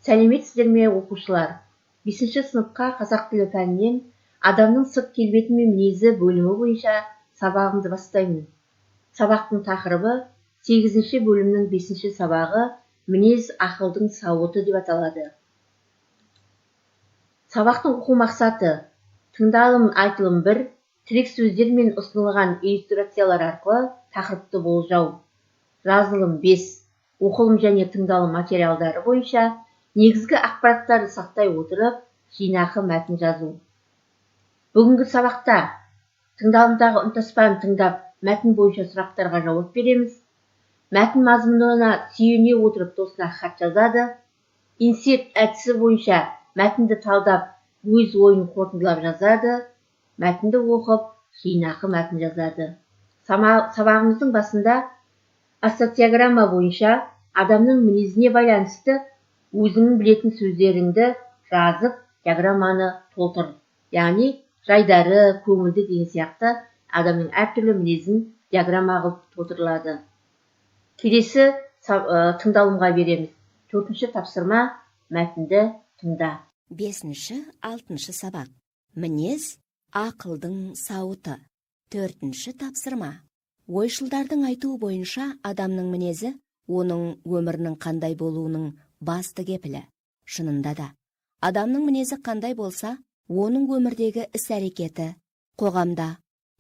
Сәлеметсіздер ме, оқушылар? 5-ші сыныпқа қазақ тілі пәнінен адамның сырт келбеті мен мінезі бөлімі бойынша сабағымды бастаймын. Сабақтың тақырыбы 8-ші бөлімнің 5-ші сабағы мінез ақылдың сауыты деп аталады. Сабақтың оқу мақсаты: тыңдалым айтылым 1, тірек сөздер мен ұсынылған иллюстрациялар арқылы тақырыпты болжау. Жазылым 5, оқылым және тыңдалым материалдары бойынша негізгі ақпараттарды сақтай отырып, жинақы мәтін жазу. Бүгінгі сабақта тыңдалымдағы үнтаспаны тыңдап, мәтін бойынша сұрақтарға жауап береміз. Мәтін мазмұнына сүйене отырып досына хат жазады. Инсерт әдісі бойынша мәтінді талдап, өз ойын қорытындылап жазады. Мәтінді оқып, жинақы мәтін жазады. Сабағымыздың басында ассоциограмма бойынша адамның мінезіне байланысты өзіңнің білетін сөздеріңді жазып, диаграмманы толтыр. Яғни, жайдары, көңілді деген сияқты адамның әртүрлі мінезін диаграмма қылып толтырылады. Келесі тыңдалымға береміз. 4-ші тапсырма: мәтінді тыңда. 5-6 сабақ. Мінез ақылдың сауыты. 4-ші тапсырма. Ойшылдардың айтуы бойынша адамның мінезі оның өмірінің қандай болуының басты кепілі. Шынында да, адамның мінезі қандай болса, оның өмірдегі іс-әрекеті, қоғамда,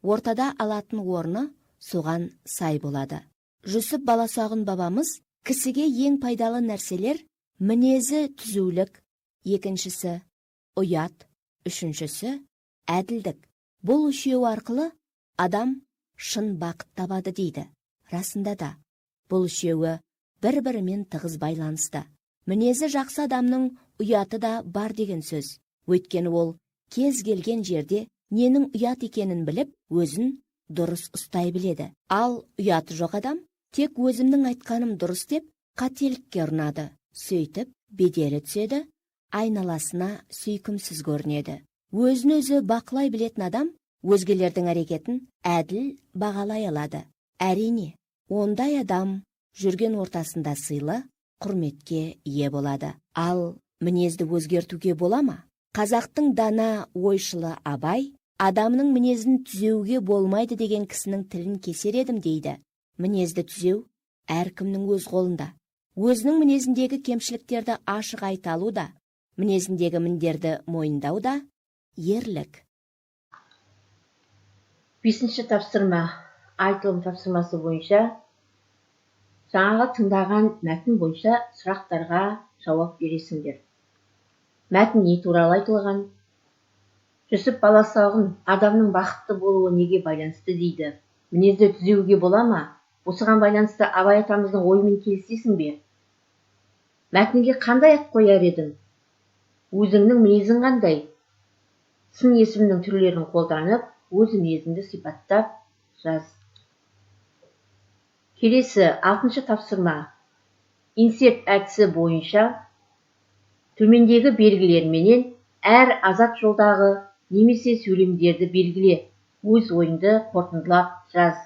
ортада алатын орны соған сай болады. Жүсіп Баласағұн бабамыз кісіге ең пайдалы нәрселер мінезі түзулік, екіншісі ұят, үшіншісі әділдік. Бұл үшеуі арқылы адам шын бақыт табады дейді. Расында да, бұл үшеуі бір-бірімен тығыз байланысты. Мінезі жақсы адамның ұяты да бар деген сөз. Өйткені ол кез келген жерде ненің ұят екенін біліп, өзін дұрыс ұстай біледі. Ал ұяты жоқ адам тек өзімнің айтқаным дұрыс деп қателікке ұрынады. Сөйтіп, беделі түседі, айналасына сүйкімсіз көрінеді. Өзін өзі бақылай білетін адам өзгелердің әрекетін әділ бағалай алады. Әрине, ондай адам жүрген ортасында сыйлы, құрметке ие болады. Ал мінезді өзгертуге бола ма? Қазақтың дана ойшылы Абай адамның мінезін түзеуге болмайды деген кісінің тілін кесер едім дейді. Мінезді түзеу әркімнің өз қолында. Өзінің мінезіндегі кемшіліктерді ашық айта алу да, мінезіндегі міндерді мойындау да ерлік. 5-ші тапсырма: айтылым тапсырмасы бойынша жаңағы тыңдаған мәтін бойынша сұрақтарға жауап бересіңдер. Мәтін не туралы айтылған? Жүсіп Баласағұн адамның бақытты болуы неге байланысты дейді? Мінезді түзеуге бола ма? Осыған байланысты Абай атамыздың ойымен келісесің бе? Мәтінге қандай ат қояр едің? Өзіңнің мінезің қандай? Сын есімнің түрлерін қолданып, өз мінезіңді сипаттап жаз. Келесі 6-ші тапсырма: инсерт әдісі бойынша төмендегі белгілерменен әр азат жолдағы немесе сөйлемдерді белгіле, өз ойыңды қорытындылап жаз.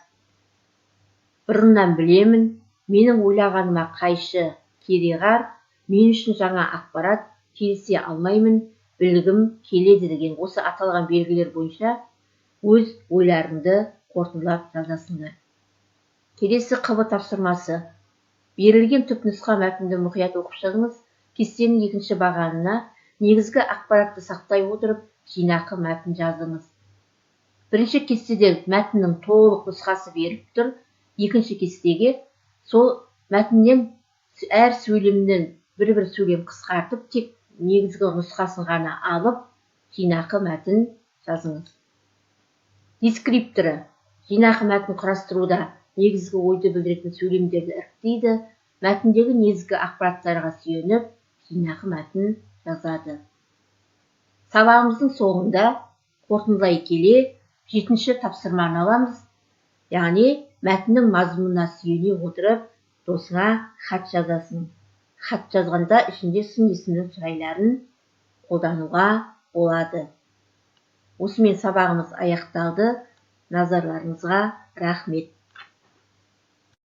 Бұрыннан білемін, менің ойлағаныма қайшы, кереғар, мен үшін жаңа ақпарат, келісе алмаймын, білгім келеді деген осы аталған белгілер бойынша өз ойларыңды қорытындылап жазасыңдар. Келесі қ тапсырмасы: берілген түпнұсқа мәтінді мұқият оқып шығыңыз. Кестенің 2-ші бағанына негізгі ақпаратты сақтай отырып, жинақы мәтін жазыңыз. Бірінші кестеде мәтіннің толық нұсқасы беріп тұр. Екінші кестеге сол мәтіннен әр сөйлемнен бір-бір сөйлем қысқартып, тек негізгі нұсқасын ғана алып, жинақы мәтін жазыңыз. Дескрипторы: жинақы мәтін құрастыруда негізгі ойды білдіретін сөйлемдерді іріктейді, мәтіндегі негізгі ақпараттарға сүйеніп, жинақы мәтін жазады. Сабағымыздың соңында қорытындылай келе 7-ші тапсырманы аламыз. Яғни, мәтіннің мазмұнына сүйене отырып, досыңа хат жазасың. Хат жазғанда ішінде сын есімнің сұрайларын қолдануға болады. Осымен сабағымыз аяқталды. Назарларыңызға рахмет.